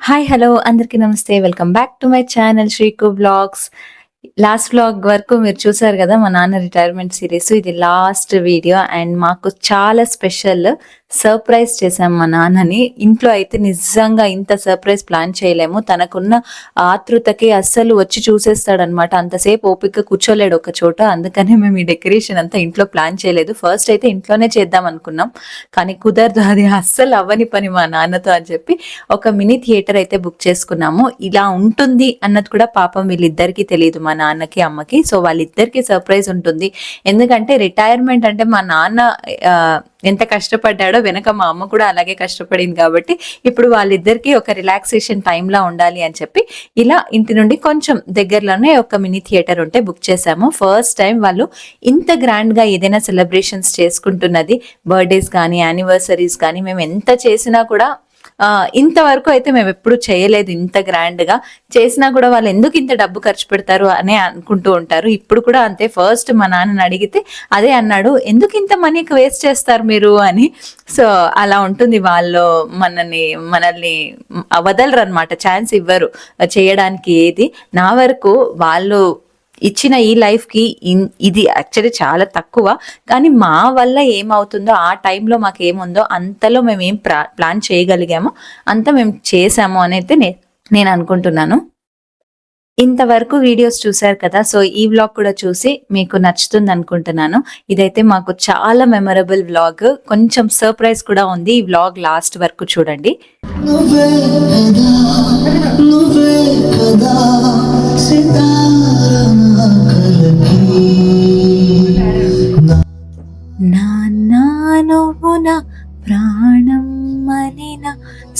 Hi hello అందరికీ నమస్తే. Welcome back to my channel Sreeku vlogs. Last vlog వరకు మీరు చూసారు కదా మా నాన్న రిటైర్మెంట్ సిరీస్. ఇది లాస్ట్ వీడియో అండ్ మాకు చాలా స్పెషల్ సర్ప్రైజ్ చేశాం మా నాన్నని. ఇంట్లో అయితే నిజంగా ఇంత సర్ప్రైజ్ ప్లాన్ చేయలేము. తనకున్న ఆతృతకి అస్సలు వచ్చి చూసేస్తాడనమాట. అంతసేపు ఓపిక కూర్చోలేడు ఒక చోట. అందుకనే మేము ఈ డెకరేషన్ అంతా ఇంట్లో ప్లాన్ చేయలేదు. ఫస్ట్ అయితే ఇంట్లోనే చేద్దాం అనుకున్నాం, కానీ కుదరదు, అది అస్సలు అవ్వని పని మా నాన్నతో అని చెప్పి ఒక మినీ థియేటర్ అయితే బుక్ చేసుకున్నాము. ఇలా ఉంటుంది అన్నది కూడా పాపం వీళ్ళిద్దరికీ తెలియదు, మా నాన్నకి అమ్మకి. సో వాళ్ళిద్దరికి సర్ప్రైజ్ ఉంటుంది. ఎందుకంటే రిటైర్మెంట్ అంటే మా నాన్న ఎంత కష్టపడ్డాడో వెనక మా అమ్మ కూడా అలాగే కష్టపడింది. కాబట్టి ఇప్పుడు వాళ్ళిద్దరికి ఒక రిలాక్సేషన్ టైంలా ఉండాలి అని చెప్పి ఇలా ఇంటి నుండి కొంచెం దగ్గరలోనే ఒక మినీ థియేటర్ ఉంటే బుక్ చేశాము. ఫస్ట్ టైం వాళ్ళు ఇంత గ్రాండ్ గా ఏదైనా సెలబ్రేషన్స్ చేసుకుంటున్నది. బర్త్డేస్ కానీ యానివర్సరీస్ కానీ మేము ఎంత చేసినా కూడా ఇంతవరకు అయితే మేము ఎప్పుడు చేయలేదు. ఇంత గ్రాండ్ గా చేసినా కూడా వాళ్ళు ఎందుకు ఇంత డబ్బు ఖర్చు పెడతారు అని అనుకుంటూ ఉంటారు. ఇప్పుడు కూడా అంతే. ఫస్ట్ మా నాన్నని అడిగితే అదే అన్నాడు, ఎందుకు ఇంత మనీకి వేస్ట్ చేస్తారు మీరు అని. సో అలా ఉంటుంది. వాళ్ళు మనల్ని వదలరు అనమాట, ఛాన్స్ ఇవ్వరు చేయడానికి ఏది. నా వరకు వాళ్ళు ఇచ్చిన ఈ లైఫ్ కి ఇది యాక్చువల్లీ చాలా తక్కువ, కానీ మా వల్ల ఏమవుతుందో ఆ టైంలో మాకు ఏముందో అంతలో మేము ఏం ప్లాన్ చేయగలిగామో అంత మేము చేసాము అని అయితే నేను అనుకుంటున్నాను. ఇంతవరకు వీడియోస్ చూసారు కదా, సో ఈ వ్లాగ్ కూడా చూసి మీకు నచ్చుతుంది అనుకుంటున్నాను. ఇదైతే మాకు చాలా మెమరబుల్ వ్లాగ్. కొంచెం సర్ప్రైజ్ కూడా ఉంది. ఈ వ్లాగ్ లాస్ట్ వరకు చూడండి. నువ్వు నా ప్రాణం మనిన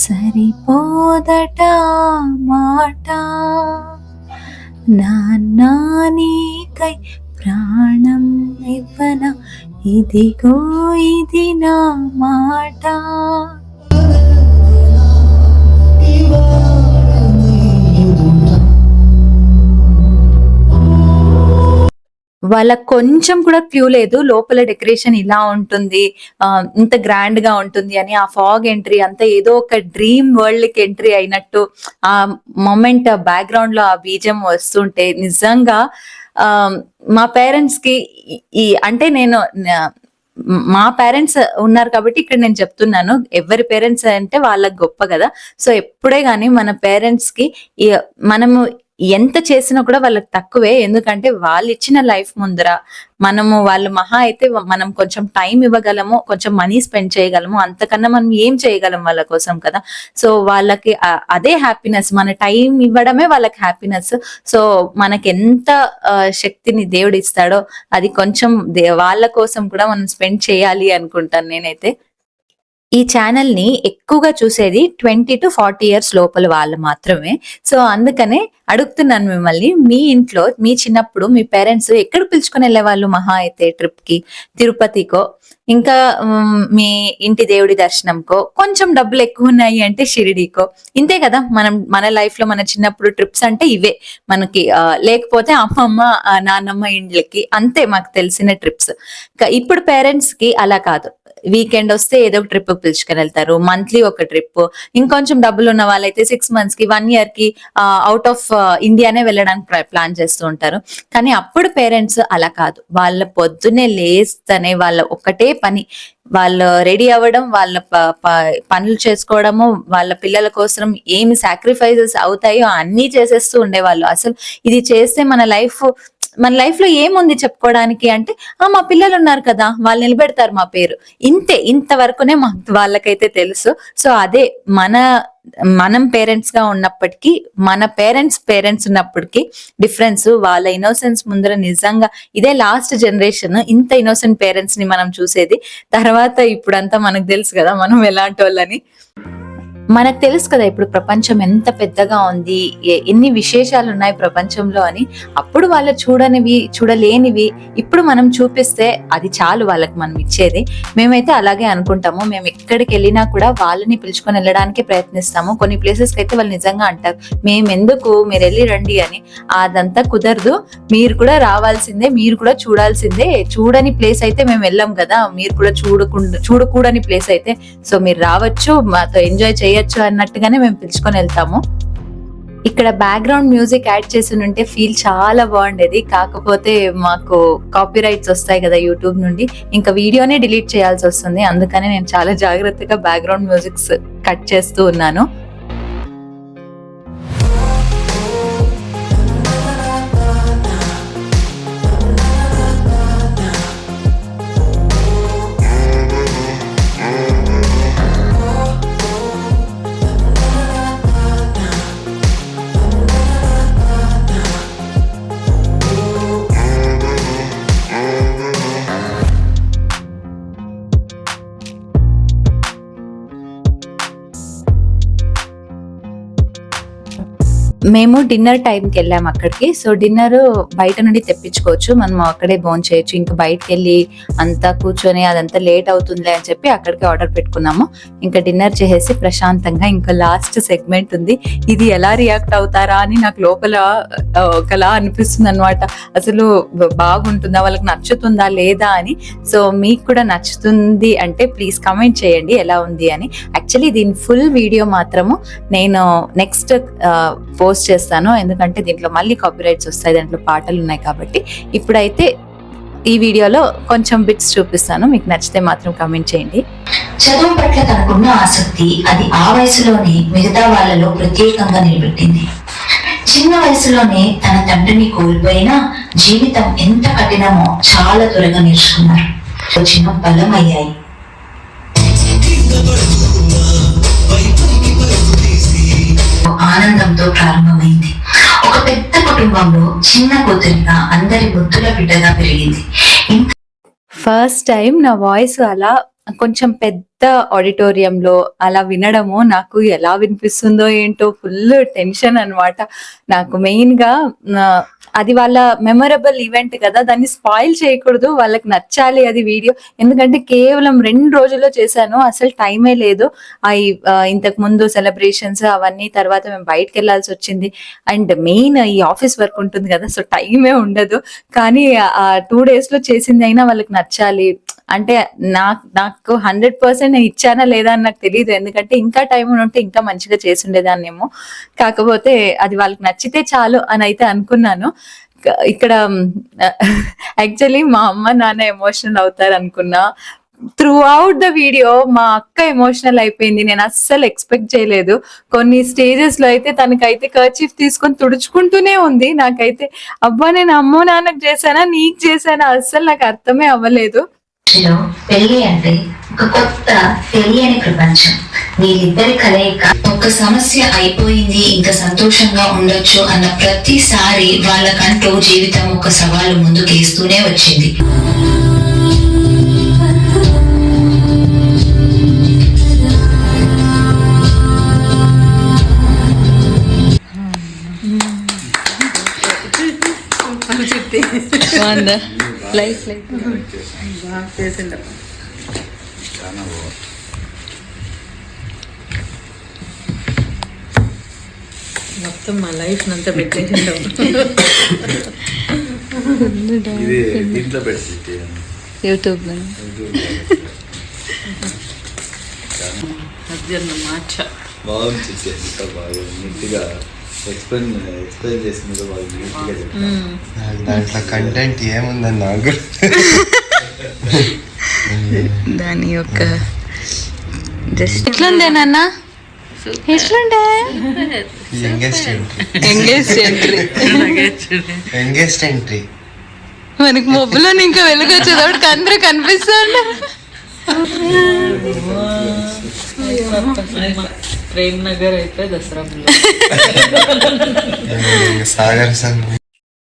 సరిపోదట మాట, నాన్నా నీకై ప్రాణం ఇవ్వన ఇదిగో ఇది నా మాట. వాళ్ళకి కొంచెం కూడా క్లూ లేదు లోపల డెకరేషన్ ఇలా ఉంటుంది, ఇంత గ్రాండ్ గా ఉంటుంది అని. ఆ ఫాగ్ ఎంట్రీ అంతా ఏదో ఒక డ్రీమ్ వరల్డ్ కి ఎంట్రీ అయినట్టు ఆ మొమెంట్ బ్యాక్గ్రౌండ్ లో ఆ బీజం వస్తుంటే నిజంగా మా పేరెంట్స్ కి అంటే మా పేరెంట్స్ ఉన్నారు కాబట్టి ఇక్కడ నేను చెప్తున్నాను. ఎవరి పేరెంట్స్ అంటే వాళ్ళకి గొప్ప కదా. సో ఎప్పుడే గానీ మన పేరెంట్స్ కి మనము ఎంత చేసినా కూడా వాళ్ళకి తక్కువే. ఎందుకంటే వాళ్ళు ఇచ్చిన లైఫ్ ముందర వాళ్ళు మహా అయితే మనం కొంచెం టైం ఇవ్వగలము, కొంచెం మనీ స్పెండ్ చేయగలము, అంతకన్నా మనం ఏం చేయగలం వాళ్ళ కోసం కదా. సో వాళ్ళకి అదే హ్యాపీనెస్, మన టైం ఇవ్వడమే వాళ్ళకి హ్యాపీనెస్. సో మనకి ఎంత శక్తిని దేవుడు ఇస్తాడో అది కొంచెం వాళ్ళ కోసం కూడా మనం స్పెండ్ చేయాలి అనుకుంటాను నేనైతే. ఈ ఛానల్ ని ఎక్కువగా చూసేది 20 to 40 years లోపల వాళ్ళు మాత్రమే. సో అందుకనే అడుగుతున్నాను మిమ్మల్ని, మీ ఇంట్లో మీ చిన్నప్పుడు మీ పేరెంట్స్ ఎక్కడ పిలుచుకొని వెళ్ళేవాళ్ళు? మహా అయితే ట్రిప్ కి, తిరుపతికో, ఇంకా మీ ఇంటి దేవుడి దర్శనంకో, కొంచెం డబ్బులు ఎక్కువ ఉన్నాయి అంటే షిరిడీకో. ఇంతే కదా మన లైఫ్ లో మన చిన్నప్పుడు ట్రిప్స్ అంటే ఇవే మనకి. లేకపోతే అమ్మమ్మ నాన్నమ్మ ఇండ్లకి, అంతే మాకు తెలిసిన ట్రిప్స్. ఇప్పుడు పేరెంట్స్ కి అలా కాదు. వీకెండ్ వస్తే ఏదో ఒక ట్రిప్ పిలుచుకొని వెళ్తారు, మంత్లీ ఒక ట్రిప్. ఇంకొంచెం డబ్బులు ఉన్న వాళ్ళైతే 6 months కి 1 year కి అవుట్ ఆఫ్ ఇండియానే వెళ్ళడానికి ప్లాన్ చేస్తూ ఉంటారు. కానీ అప్పుడు పేరెంట్స్ అలా కాదు. వాళ్ళ పొద్దునే లేస్తేనే వాళ్ళ ఒకటే పని, వాళ్ళు రెడీ అవ్వడం, వాళ్ళ పనులు చేసుకోవడము, వాళ్ళ పిల్లల కోసం ఏమి సాక్రిఫైజెస్ అవుతాయో అన్ని చేసేస్తూ ఉండేవాళ్ళు. అసలు ఇది చేస్తే మన లైఫ్ లో ఏముంది చెప్పుకోవడానికి అంటే, మా పిల్లలు ఉన్నారు కదా, వాళ్ళు నిలబెడతారు మా పేరు, ఇంతవరకునే వాళ్ళకైతే తెలుసు. సో అదే మనం పేరెంట్స్ గా ఉన్నప్పటికీ, మన పేరెంట్స్ ఉన్నప్పటికీ డిఫరెన్స్. వాళ్ళ ఇన్నోసెన్స్ ముందర నిజంగా ఇదే లాస్ట్ జనరేషన్ ఇంత ఇన్నోసెంట్ పేరెంట్స్ ని మనం చూసేది. తర్వాత ఇప్పుడంతా మనకు తెలుసు కదా మనం ఎలాంటి వాళ్ళని. మనకు తెలుసు కదా ఇప్పుడు ప్రపంచం ఎంత పెద్దగా ఉంది, ఎన్ని విశేషాలు ఉన్నాయి ప్రపంచంలో అని. అప్పుడు వాళ్ళు చూడలేనివి ఇప్పుడు మనం చూపిస్తే అది చాలు వాళ్ళకి మనం ఇచ్చేది. మేమైతే అలాగే అనుకుంటాము. మేము ఎక్కడికి వెళ్ళినా కూడా వాళ్ళని పిలుచుకొని వెళ్ళడానికి ప్రయత్నిస్తాము. కొన్ని ప్లేసెస్ కి అయితే వాళ్ళు నిజంగా అంటారు, మేమెందుకు, మీరు వెళ్ళి రండి అని. అదంతా కుదరదు, మీరు కూడా రావాల్సిందే, మీరు కూడా చూడాల్సిందే. చూడని ప్లేస్ అయితే మేము వెళ్ళాం కదా, మీరు కూడా చూడకూడని ప్లేస్ అయితే సో మీరు రావచ్చు, మాతో ఎంజాయ్ చేయాలి చేయొచ్చు అన్నట్టుగానే మేము పిలుచుకొని వెళ్తాము. ఇక్కడ బ్యాక్గ్రౌండ్ మ్యూజిక్ యాడ్ చేసి ఉంటే ఫీల్ చాలా బాగుండేది. కాకపోతే మాకు కాపీ రైట్స్ వస్తాయి కదా యూట్యూబ్ నుండి, ఇంకా వీడియోనే డిలీట్ చేయాల్సి వస్తుంది. అందుకని నేను చాలా జాగ్రత్తగా బ్యాక్గ్రౌండ్ మ్యూజిక్స్ కట్ చేస్తూ ఉన్నాను. మేము డిన్నర్ టైంకి వెళ్ళాము అక్కడికి. సో డిన్నర్ బయట నుండి తెప్పించుకోవచ్చు, మనం అక్కడే భోజనం చేయొచ్చు. ఇంకా బయటకు వెళ్ళి అంతా కూర్చొని అదంతా లేట్ అవుతుందిలే అని చెప్పి అక్కడికి ఆర్డర్ పెట్టుకున్నాము. ఇంకా డిన్నర్ చేసేసి ప్రశాంతంగా ఇంకా లాస్ట్ సెగ్మెంట్ ఉంది. ఇది ఎలా రియాక్ట్ అవుతారా అని నాకు లోపల ఒకలా అనిపిస్తుంది అనమాట. అసలు బాగుంటుందా, వాళ్ళకి నచ్చుతుందా లేదా అని. సో మీకు కూడా నచ్చుతుంది అంటే ప్లీజ్ కమెంట్ చేయండి ఎలా ఉంది అని. యాక్చువల్లీ దీని ఫుల్ వీడియో మాత్రము నేను నెక్స్ట్ పోస్ట్ చేస్తాను, ఎందుకంటే దీంట్లో మళ్ళీ కాపీరైట్స్ వస్తాయి, దాంట్లో పాటలు ఉన్నాయి కాబట్టి. ఇప్పుడైతే ఈ వీడియోలో కొంచెం బిట్స్ చూపిస్తాను, మీకు నచ్చితే మాత్రం కామెంట్ చేయండి. చదువు పట్ల తనకున్న ఆసక్తి అది ఆ వయసులోనే మిగతా వాళ్ళలో ప్రత్యేకంగా నిలబెట్టింది. చిన్న వయసులోనే తన తండ్రిని కోల్పోయినా జీవితం ఎంత కఠినమో చాలా త్వరగా నేర్చుకున్నారు. చిన్న బలం అయ్యాయి. ఆనందంతో ప్రారంభమైంది. ఒక పెద్ద కుటుంబంలో చిన్న కూతురిగా అందరి ముద్దుల బిడ్డగా పెరిగింది. ఫస్ట్ టైం నా వాయిస్ అలా కొంచెం పెద్ద ఆడిటోరియంలో అలా వినడము నాకు ఎలా వినిపిస్తుందో ఏంటో ఫుల్ టెన్షన్ అన్నమాట. నాకు మెయిన్ గా అది వాళ్ళ మెమరబుల్ ఈవెంట్ కదా, దాన్ని స్పాయిల్ చేయకూడదు, వాళ్ళకి నచ్చాలి అది వీడియో. ఎందుకంటే కేవలం 2 రోజుల్లో చేశాను, అసలు టైమే లేదు. ఇంతకు ముందు సెలబ్రేషన్స్ అవన్నీ, తర్వాత మేము బయటకు వెళ్లాల్సి వచ్చింది. అండ్ మెయిన్ ఈ ఆఫీస్ వర్క్ ఉంటుంది కదా, సో టైమే ఉండదు. కానీ ఆ 2 days లో చేసింది అయినా వాళ్ళకి నచ్చాలి అంటే నాకు 100% ఇచ్చానా లేదా అని నాకు తెలియదు. ఎందుకంటే ఇంకా టైం ఉంటే ఇంకా మంచిగా చేసి ఉండేదాన్నేమో. కాకపోతే అది వాళ్ళకి నచ్చితే చాలు అని అయితే అనుకున్నాను. ఇక్కడ యాక్చువల్లీ మా అమ్మ నాన్న ఎమోషనల్ అవుతారు అనుకున్నా. త్రూ అవుట్ ద వీడియో మా అక్క ఎమోషనల్ అయిపోయింది. నేను అస్సలు ఎక్స్పెక్ట్ చేయలేదు. కొన్ని స్టేజెస్ లో అయితే తనకైతే కర్చీఫ్ తీసుకొని తుడుచుకుంటూనే ఉంది. నాకైతే అబ్బా నేను అమ్మో నాన్నకు చేశానా నీకు చేశానా అస్సలు నాకు అర్థమే అవ్వలేదు. పెళ్లి అంటే ఒక కొత్త తెలియని ప్రపంచం. వీళ్ళిద్దరి కలయిక ఒక సమస్య అయిపోయింది ఇంకా సంతోషంగా ఉండొచ్చు అన్న ప్రతిసారి వాళ్ళకంటూ జీవితం ఒక సవాలు ముందుకేస్తూనే వచ్చింది. మొత్తం మా లైఫ్ అంతా పెట్టేసింటాం. యూట్యూబ్ బాగుంది, బాగా నీట్గా ఎక్స్ప్లెయిన్ చేసింది. దాంట్లో కంటెంట్ ఏముందని నాకు దాని యొక్క జస్ట్ ఎట్లుందేనన్నా ఎట్లుండే యంగెస్ట్ ఎంట్రీ మనకి మొబైల్లో ఇంకా వెలుగొచ్చేటప్పుడు అందరూ కనిపిస్తాడు. ప్రేమ్ నగర్ అయితే దసరా సాగర్ సంఘ్.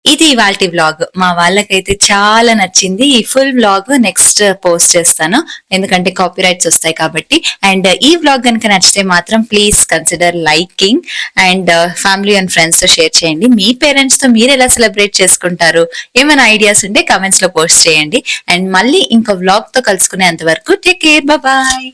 ఇది ఇవాల్టి వ్లాగ్. మా వాళ్ళకైతే చాలా నచ్చింది. ఈ ఫుల్ వ్లాగ్ నెక్స్ట్ పోస్ట్ చేస్తాను, ఎందుకంటే కాపీరైట్స్ వస్తాయి కాబట్టి. అండ్ ఈ వ్లాగ్ కనుక నచ్చితే మాత్రం please consider liking and family and friends తో షేర్ చేయండి. మీ పేరెంట్స్ తో మీరు ఎలా సెలబ్రేట్ చేసుకుంటారు, ఏమైనా ఐడియాస్ ఉంటే కమెంట్స్ లో పోస్ట్ చేయండి. అండ్ మళ్ళీ ఇంకో వ్లాగ్ తో కలుసుకునేంత వరకు టేక్ కేర్, బాయ్.